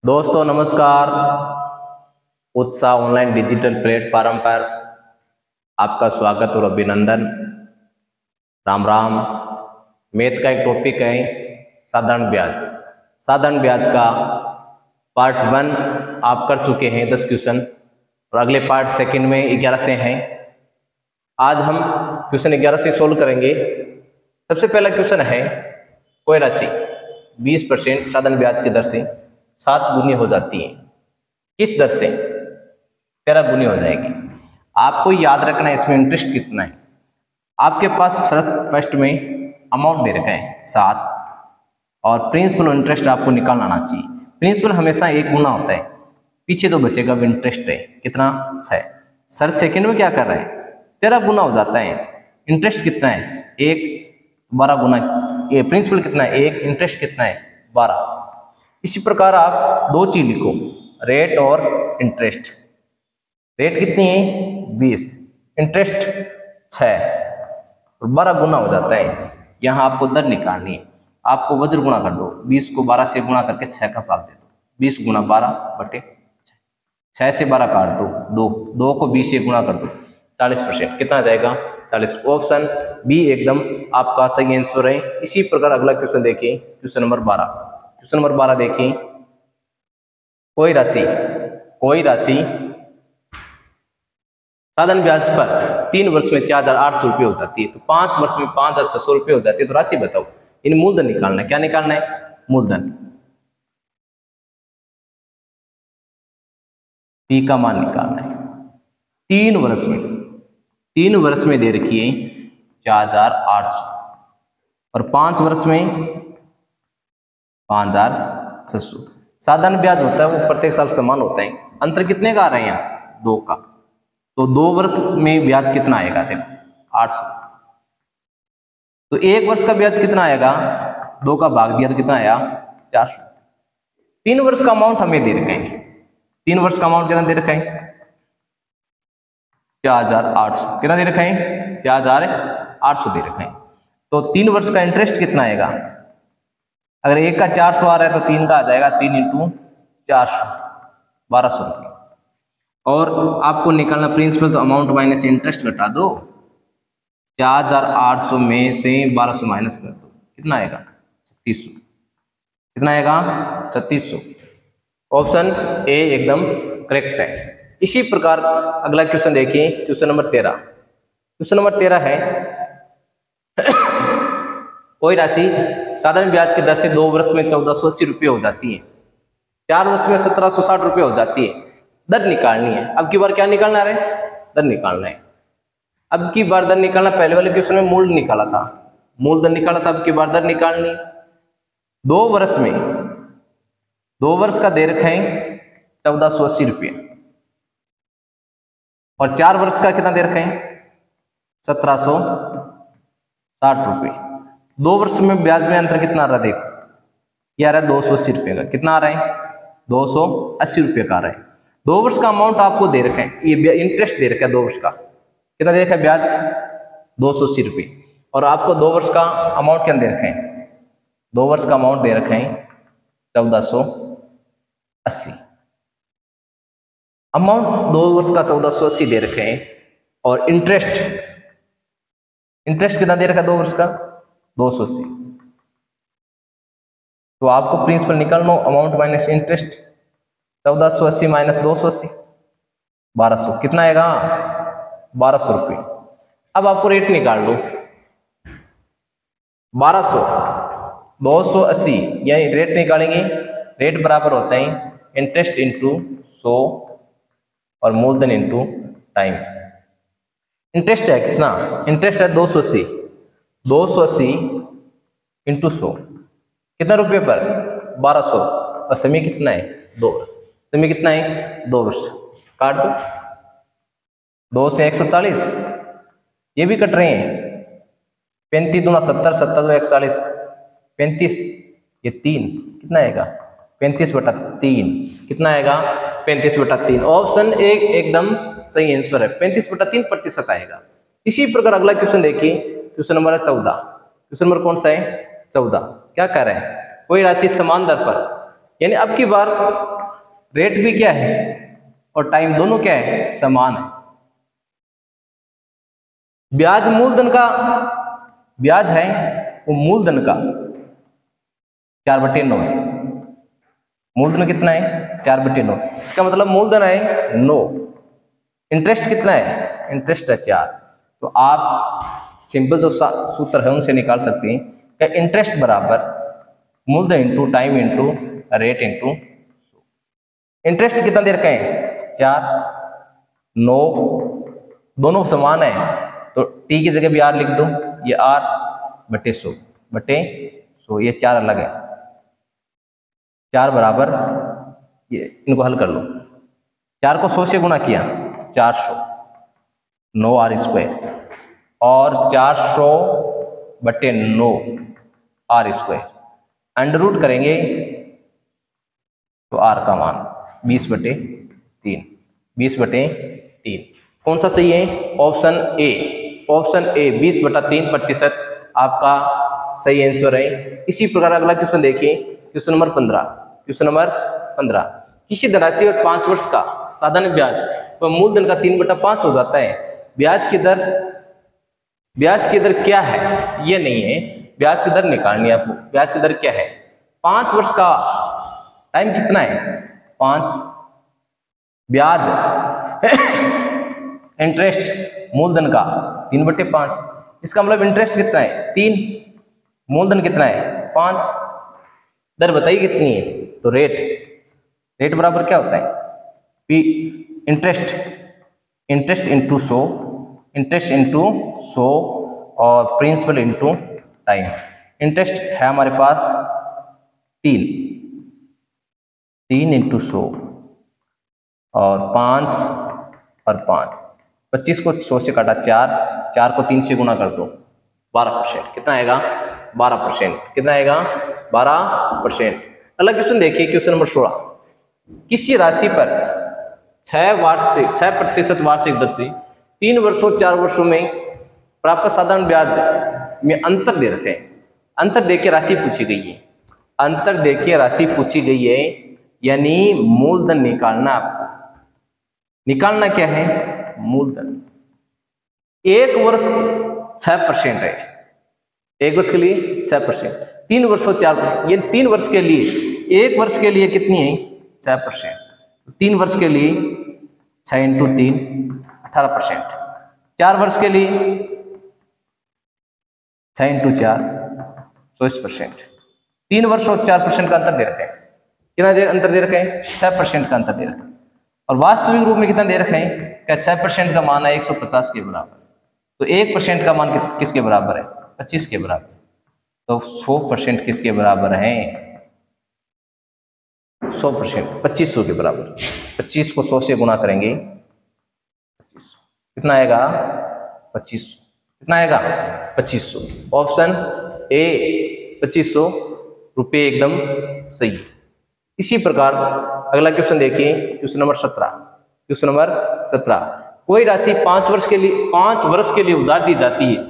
दोस्तों नमस्कार। उत्साह ऑनलाइन डिजिटल प्लेटफॉर्म पर आपका स्वागत और अभिनंदन। राम राम। मैथ का एक टॉपिक है साधारण ब्याज। साधारण ब्याज का पार्ट 1 आप कर चुके हैं 10 क्वेश्चन और अगले पार्ट सेकंड में 11 से हैं। आज हम क्वेश्चन 11 से सोल्व करेंगे। सबसे पहला क्वेश्चन है कोई राशि 20% साधारण ब्याज की दर से 7 गुनी हो जाती है, किस दर से 13 गुनी हो जाएगी। आपको याद रखना है इसमें इंटरेस्ट कितना है। आपके पास शर्त फर्स्ट में अमाउंट दे रखा है 7 और प्रिंसिपल और इंटरेस्ट आपको निकालना आना चाहिए। प्रिंसिपल हमेशा 1 गुना होता है, पीछे जो बचेगा वो इंटरेस्ट है कितना 6। शर्त सेकंड में क्या कर रहे हैं 13 गुना हो जाता है। इंटरेस्ट कितना है 1, 12 गुना। ये प्रिंसिपल कितना है 1, इंटरेस्ट कितना है 12। इसी प्रकार आप दो चीज लिखो, रेट और इंटरेस्ट। रेट कितनी है 20, इंटरेस्ट 6 और 12 गुना हो जाता है। यहाँ आपको दर निकालनी है। आपको वज्र गुणा कर दो, 20 को 12 से गुणा करके 6 का भाग दे दो। 20 गुणा 12/6, 6 से 12 काट दो, 2 को 20 से गुणा कर दो, 40%। कितना आ जाएगा 40। ऑप्शन बी एकदम आपका सही आंसर है। इसी प्रकार अगला क्वेश्चन देखिए, क्वेश्चन नंबर 12। क्वेश्चन नंबर 12 देखिए, कोई राशि साधारण ब्याज पर 3 वर्ष में 4,800 रुपये हो जाती है, तो 5 वर्ष में 5,600 रुपये हो जाती है। तो राशि बताओ। इन मूलधन निकालना है। क्या निकालना है मूलधन, पी का मान निकालना है। 3 वर्ष में दे रखी है 4,800 और 5 वर्ष में 5,600। साधारण ब्याज होता है वो प्रत्येक साल समान होता है। अंतर कितने का आ रहा है यहाँ 2 का, तो 2 वर्ष में ब्याज कितना आएगा देखो 800। तो 1 वर्ष का ब्याज कितना आएगा, 2 का भाग दिया तो कितना आया 400। 3 वर्ष का अमाउंट हमें दे रखे हैं। 3 वर्ष का अमाउंट कितना दे रखा है 4,800। कितना दे रखा है 4,800 दे रखा है। तो 3 वर्ष का इंटरेस्ट कितना आएगा, अगर 1 का 400 आ रहा है तो 3 का आ जाएगा 3 × 400, 1,200 रुपये। और आपको निकालना प्रिंसिपल, तो अमाउंट माइनस इंटरेस्ट घटा दो। 4,800 में से 1,200 माइनस कर दो, कितना आएगा 3600। कितना आएगा 3600। ऑप्शन ए एकदम करेक्ट है। इसी प्रकार अगला क्वेश्चन देखिए, क्वेश्चन नंबर 13। क्वेश्चन नंबर 13 है कोई राशि साधारण ब्याज की दर से 2 वर्ष में 1,480 रुपये हो जाती है, 4 वर्ष में 1,760 रुपये हो जाती है। दर निकालनी है। अब की बार क्या निकालना है, दर निकालना है। अब की बार दर निकालना, पहले वाले क्वेश्चन में मूल निकाला था, मूल दर निकाला था। अब की बार दर निकालनी। 2 वर्ष का दे रखा है 1,480 रुपये और 4 वर्ष का कितना दे रखा है 1,760 रुपये। 2 वर्ष में ब्याज में अंतर कितना आ रहा है देखो, ये आ रहा है 280 रुपये का। कितना आ रहा है 280 रुपये का आ रहा है। 2 वर्ष का अमाउंट आपको दे रखा है, ये इंटरेस्ट दे रखा है 2 वर्ष का। कितना दे रखा है ब्याज 280 रुपये। और आपको 2 वर्ष का अमाउंट क्या दे रखे हैं, 2 वर्ष का अमाउंट दे रखे हैं 1,480। अमाउंट 2 वर्ष का 1,480 दे रखे हैं और इंटरेस्ट कितना दे रखा है 2 वर्ष का 280। तो आपको प्रिंसिपल निकालना, अमाउंट माइनस इंटरेस्ट, 1,480 माइनस 280 1,200। कितना आएगा 1,200 रुपये। अब आपको रेट निकाल लो, 1,200 280 यानी रेट निकालेंगे। रेट बराबर होता है इंटरेस्ट इंटू 100 और मूलधन इंटू टाइम। इंटरेस्ट है कितना, इंटरेस्ट है 280 इंटू 100 कितना रुपये पर 1,200 और समय कितना है 2 वर्ष। समय कितना है 2 वर्ष। काट दो, 2 से 140, ये भी कट रहे हैं। 35 दूना 70, 70 दो 140, 35, ये 3 कितना आएगा 35/3। कितना आएगा 35/3। ऑप्शन एक एकदम सही आंसर है, 35/3% आएगा। इसी प्रकार अगला क्वेश्चन देखिए, क्वेश्चन नंबर 14। क्वेश्चन नंबर कौन सा है 14। क्या कह रहे हैं, कोई राशि समान दर पर यानी अब की बार रेट भी क्या है और टाइम दोनों क्या है, समान है। ब्याज मूलधन का ब्याज है वो मूलधन का 4/9 है। मूलधन कितना है, 4/9। इसका मतलब मूलधन है 9, इंटरेस्ट कितना है, इंटरेस्ट है 4। तो आप सिंपल जो सूत्र है उनसे निकाल सकते हैं कि इंटरेस्ट बराबर मूलधन into time into rate into. Interest कितना दे रखे हैं, 4, 9, दोनों समान है तो टी की जगह भी आर लिख दो, ये R/100 ये 4 अलग है, 4 बराबर ये इनको हल कर लो। 4 को 100 से गुणा किया 400, 9R² और 400/9 R²। अंडर रूट करेंगे तो R का मान 20/3, 20/3। कौन सा सही है, ऑप्शन ए। ऑप्शन ए 20/3% आपका सही आंसर है। इसी प्रकार अगला क्वेश्चन देखिए, क्वेश्चन नंबर 15। क्वेश्चन नंबर 15, किसी धनराशि और 5 वर्ष का साधारण ब्याज तो मूलधन का 3/5 हो जाता है। ब्याज की दर क्या है, ये नहीं है, ब्याज की दर निकालनी है आपको। ब्याज की दर क्या है, 5 वर्ष का टाइम कितना है, 5, ब्याज इंटरेस्ट मूलधन का 3/5। इसका मतलब इंटरेस्ट कितना है, 3, मूलधन कितना है, 5। दर बताइए कितनी है, तो रेट बराबर क्या होता है, P interest into 100, interest into 100 और प्रिंसिपल इंटू टाइम। इंटरेस्ट है हमारे पास 3 इंटू 100 और 5 और 5, 25 को 100 से काटा 4 को 3 से गुना कर दो, 12%। कितना आएगा, 12%। कितना आएगा, 12%। अगला क्वेश्चन देखिए, क्वेश्चन नंबर 16। किसी राशि पर 6% वार्षिक दर से 3 वर्षों 4 वर्षों में प्राप्त साधारण ब्याज में अंतर दे रखे हैं। अंतर देके राशि पूछी गई है, अंतर देके राशि पूछी गई है, यानी मूलधन निकालना। आपको निकालना क्या है, मूलधन। 1 वर्ष 6% है, 1 वर्ष के लिए 6%, 3 वर्ष और 4 वर्ष, ये 3 वर्ष के लिए, 1 वर्ष के लिए कितनी है, 6%। 3 वर्ष के लिए 6 × 3 18%, 4 वर्ष के लिए 6 × 4 24%। 3 वर्ष और 4% का अंतर दे रखे हैं। कितना अंतर दे रखे हैं, 6% का अंतर दे रखे हैं। और वास्तविक रूप में कितना दे रखे हैं, क्या 6% का मान है 150 के बराबर, तो 1% का मान किसके बराबर है, 25 के बराबर। तो 100% किसके बराबर है, 100% 2500 के बराबर। 25 को 100 से गुणा करेंगे 2500, कितना आएगा, 2500। कितना आएगा, 2500। ऑप्शन ए 2500 रुपये एकदम सही। इसी प्रकार अगला क्वेश्चन देखिए, क्वेश्चन नंबर 17। क्वेश्चन नंबर 17, कोई राशि 5 वर्ष के लिए उधार दी जाती है,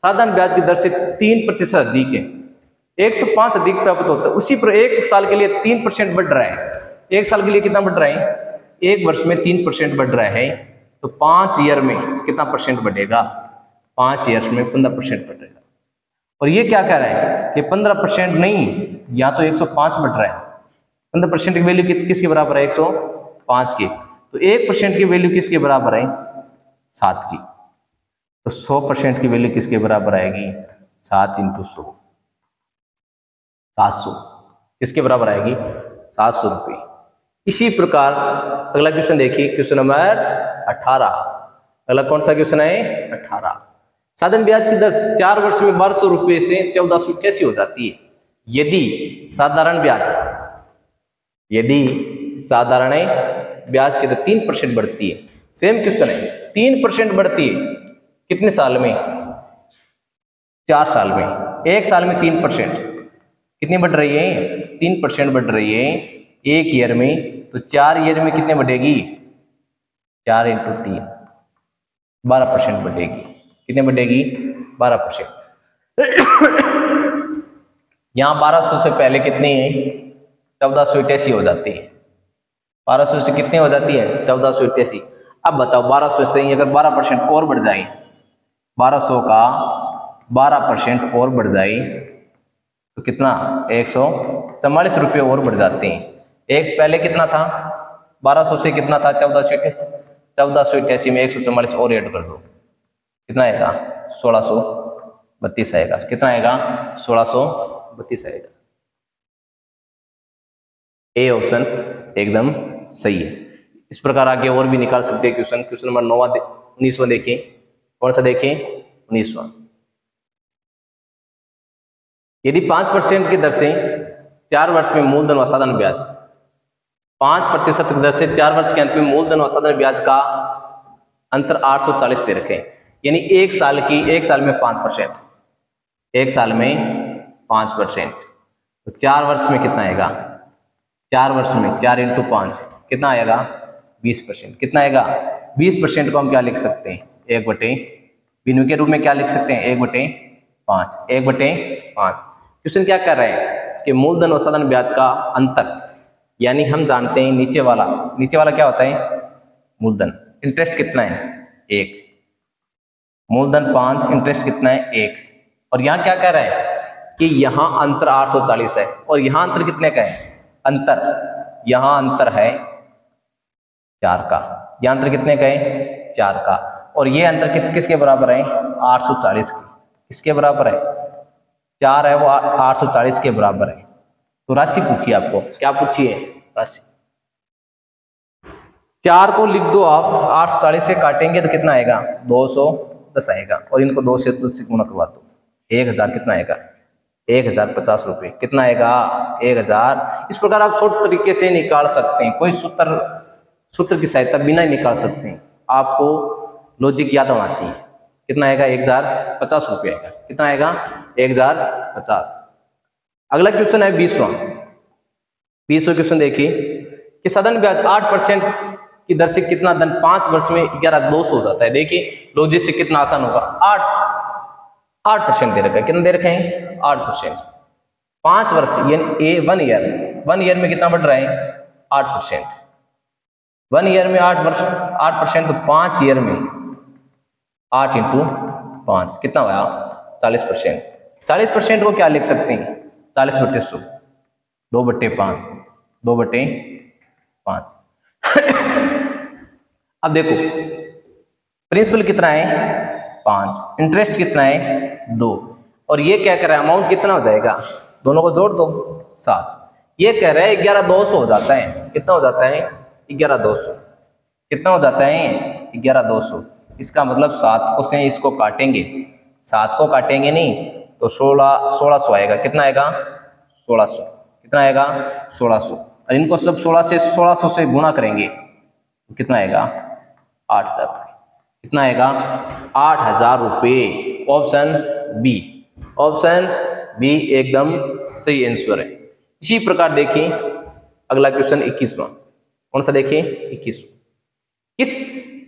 साधारण ब्याज की दर से 3% अधिक है, 105 अधिक प्राप्त होता है। उसी पर 1 साल के लिए 3% बढ़ रहा है। 1 साल के लिए कितना बढ़ रहा है, 1 वर्ष में 3% बढ़ रहा है, तो 5 ईयर में कितना परसेंट बढ़ेगा, 5 ईयर्स में 15% बढ़ेगा। और ये क्या कह रहा है कि 15% नहीं, या तो 105 बढ़ रहा है। 15% की वैल्यू किसके बराबर है, 105 की। तो 1% की वैल्यू किसके बराबर है, 7 की। तो 100% की वैल्यू किसके बराबर आएगी, 7 × 100, 700 किसके बराबर आएगी, 700 रुपये। इसी प्रकार अगला क्वेश्चन देखिए, क्वेश्चन नंबर 18। अगला कौन सा क्वेश्चन है, 18। साधारण ब्याज की दर 4 वर्ष में 1200 रुपये से 1488 हो जाती है, यदि साधारण ब्याज की दर 3% बढ़ती है। सेम क्वेश्चन है, 3% बढ़ती है कितने साल में, 4 साल में। 1 साल में 3% कितनी बढ़ रही है, 3% बढ़ रही है 1 ईयर में, तो 4 ईयर में कितने बढ़ेगी, 4 × 3 12% बढ़ेगी। कितने बढ़ेगी, 12%। यहाँ 1200 से पहले कितनी है, 1488 हो जाती है। 1200 से कितनी हो जाती है? 1488। अब बताओ 1200 से अगर 12% और बढ़ जाए, 1200 का 12% और बढ़ जाए तो कितना? 144 रुपये और बढ़ जाते हैं। एक पहले कितना था? 1200 से कितना था? 1488। 1488 में 144 और ऐड कर दो, कितना आएगा? 1632 आएगा। कितना आएगा? 1632 आएगा। ए ऑप्शन एकदम सही है। इस प्रकार आगे और भी निकाल सकते हैं क्वेश्चन। क्वेश्चन नंबर 19वां देखिए। कौन सा देखिए? 19वां। यदि 5% की दर से 4 वर्ष में मूलधन व साधारण ब्याज, 5% की दर से 4 वर्ष के अंत में मूलधन व साधारण ब्याज का अंतर 840 दे रखे, यानी एक साल में 5%, एक साल में 5%, तो 4 वर्ष में कितना आएगा? 4 वर्ष में 4 × 5 कितना आएगा? 20%। कितना आएगा? 20% को हम क्या लिख सकते हैं? 1/, बिंदु के रूप में क्या लिख सकते हैं? 1/5। 1/5। क्वेश्चन क्या कर रहे हैं कि मूलधन और साधारण ब्याज का अंतर, यानी हम जानते हैं नीचे वाला क्या होता है? मूलधन। इंटरेस्ट कितना है? 1। मूलधन 5, इंटरेस्ट कितना है? 1। और यहाँ क्या कह रहा है कि यहाँ अंतर 840 है, और यहाँ अंतर कितने का है? यहाँ अंतर है 4 का। यहाँ अंतर कितने का है? 4 का। और ये अंतर किसके बराबर है? 840 के। किसके बराबर है? 4 है वो 840 के बराबर है। तो राशि पूछिए आपको, क्या पूछिए? राशि। 4 को लिख दो आप, 840 से काटेंगे तो कितना आएगा? 210 आएगा। और इनको 2 से गुणा करवा दो, 1000 कितना आएगा? 1050 रुपये। कितना आएगा? 1000। इस प्रकार आप शॉर्ट तरीके से निकाल सकते हैं, कोई सूत्र की सहायता बिना ही निकाल सकते हैं। आपको लॉजिक याद होना चाहिए। कितना आएगा? 1050 रुपये आएगा। कितना आएगा? 1050। अगला क्वेश्चन है 20वां। 20वां क्वेश्चन देखिए कि साधारण ब्याज 8% की दर से कितना धन 5 वर्ष में 11,200 हो जाता है। देखिए लॉजिक से कितना आसान होगा। 8% दे रखा है। कितना दे रखे हैं? 8%। 5 वर्ष यानी 1 ईयर में कितना बढ़ रहा है? 8%। 1 ईयर में 8% तो 5 ईयर में 8 × 5 कितना हुआ? 40%। 40% को क्या लिख सकते हैं? 40/100, 2/5, 2/5। अब देखो प्रिंसिपल कितना है? 5, इंटरेस्ट कितना है? 2, और ये क्या कर रहा है? अमाउंट कितना हो जाएगा? दोनों को जोड़ दो, 7। ये कह रहा है 11,200 हो जाता है। कितना हो जाता है? 11,200। कितना हो जाता है? 11,200। इसका मतलब 7 को से इसको काटेंगे, 7 को काटेंगे नहीं तो 1600 आएगा। कितना आएगा? 1600। कितना आएगा? 1600। और इनको सब 1600 से गुणा करेंगे तो कितना आएगा? 8,000। कितना आएगा? 8,000 रुपये। ऑप्शन बी एकदम सही आंसर है। इसी प्रकार देखिए अगला क्वेश्चन 21वां। कौन सा देखिए? 21वां। किस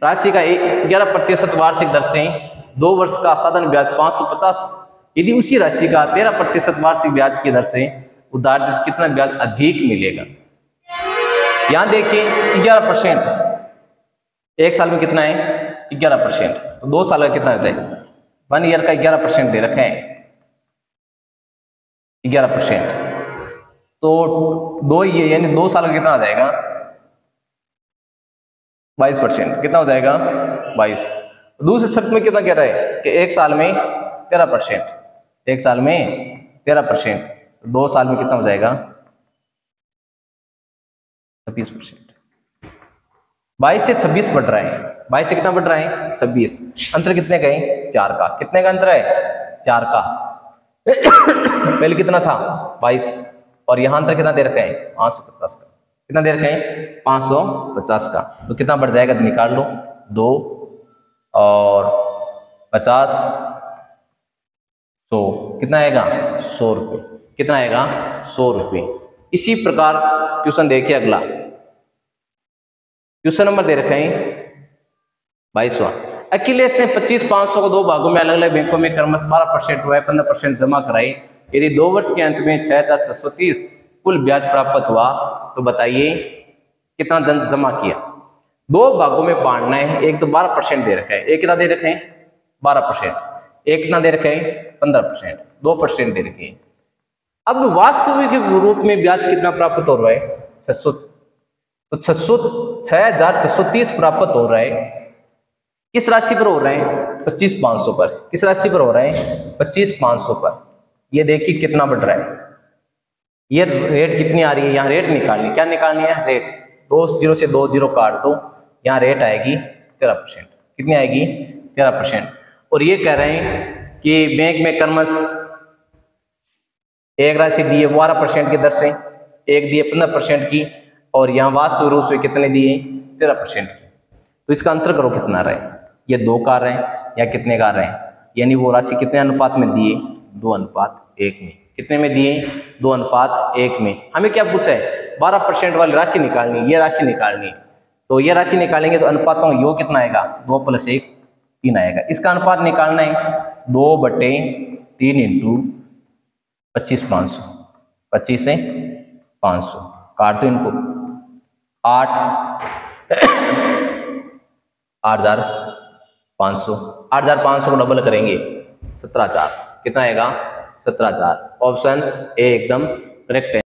राशि का 11% वार्षिक दर से 2 वर्ष का साधारण ब्याज 550, यदि उसी राशि का 13% वार्षिक ब्याज की दर से उधार कितना ब्याज अधिक मिलेगा? यहां देखिए 11%, एक साल में कितना है? 11%, तो 2 साल का कितना हो जाएगा? 1 ईयर का 11% दे रखे हैं, 11%, तो 2 ईयर यानी 2 साल का कितना आ जाएगा? 22%। कितना हो जाएगा? 22। दूसरे शर्त में कितना कह रहा है कि 1 साल में 13%, 1 साल में 13%, 2 साल में कितना हो जाएगा? 26%। 22 से 26 बढ़ रहा है। 22 से कितना बढ़ रहा है? 26। अंतर कितने का है? 4 का। कितने का अंतर है? 4 का। पहले कितना था? 22, और यहां अंतर कितना दे रखा है? 550 का। कितना दे रखा है? 550 का। तो कितना बढ़ जाएगा? तो निकाल लो, 2 और 50, 100, कितना आएगा? 100 रुपये। कितना आएगा? 100 रुपये। इसी प्रकार क्वेश्चन देखिए अगला। क्वेश्चन नंबर दे रखे हैं 22वां। अखिलेश ने 25,500 को 2 भागों में अलग अलग बैंकों में क्रमशः 12% व 15% जमा कराई। यदि 2 वर्ष के अंत में 6,630 कुल ब्याज प्राप्त हुआ, तो बताइए कितना जमा किया। दो भागों में बांटना है, एक तो 12% दे रखा है, एक कितना दे रखे हैं 12%, एक कितना दे रखे हैं 15%, 2% दे रखे हैं। अब वास्तविक रूप में ब्याज कितना प्राप्त हो रहा है 600, तो 6,630 प्राप्त हो रहा है। किस राशि पर हो रहे हैं 25,500 पर। किस राशि पर हो रहे हैं 25,500 पर। ये देखिए कितना बढ़ रहा है, ये रेट कितनी आ रही है, यहाँ रेट निकालनी, क्या निकालनी है रेट, 2 जीरो से 2 जीरो काट दो, यहाँ रेट आएगी 13%। कितनी आएगी 13%। और ये कह रहे हैं कि बैंक में क्रमश एक राशि दी है 12% की दर से, एक दी है 15% की, और यहाँ वास्तविक रूप से कितने दिए 13% की। तो इसका अंतर करो कितना रहे, ये 2 का रहे या कितने का रहे, यानी वो राशि कितने अनुपात में दिए 2:1 में। कितने में दिए 2:1 में। हमें क्या पूछा है 12% वाली राशि निकालनी, ये राशि निकालनी। तो ये राशि निकालेंगे तो अनुपातों का योग कितना आएगा 2 + 1 3 आएगा। इसका अनुपात निकालना है 2/3 इंटू 25,500, 25 से 500 काट दो इनको, 8,500, 8,500 को डबल करेंगे 17,000, कितना आएगा 17,000। ऑप्शन ए एकदम करेक्ट है।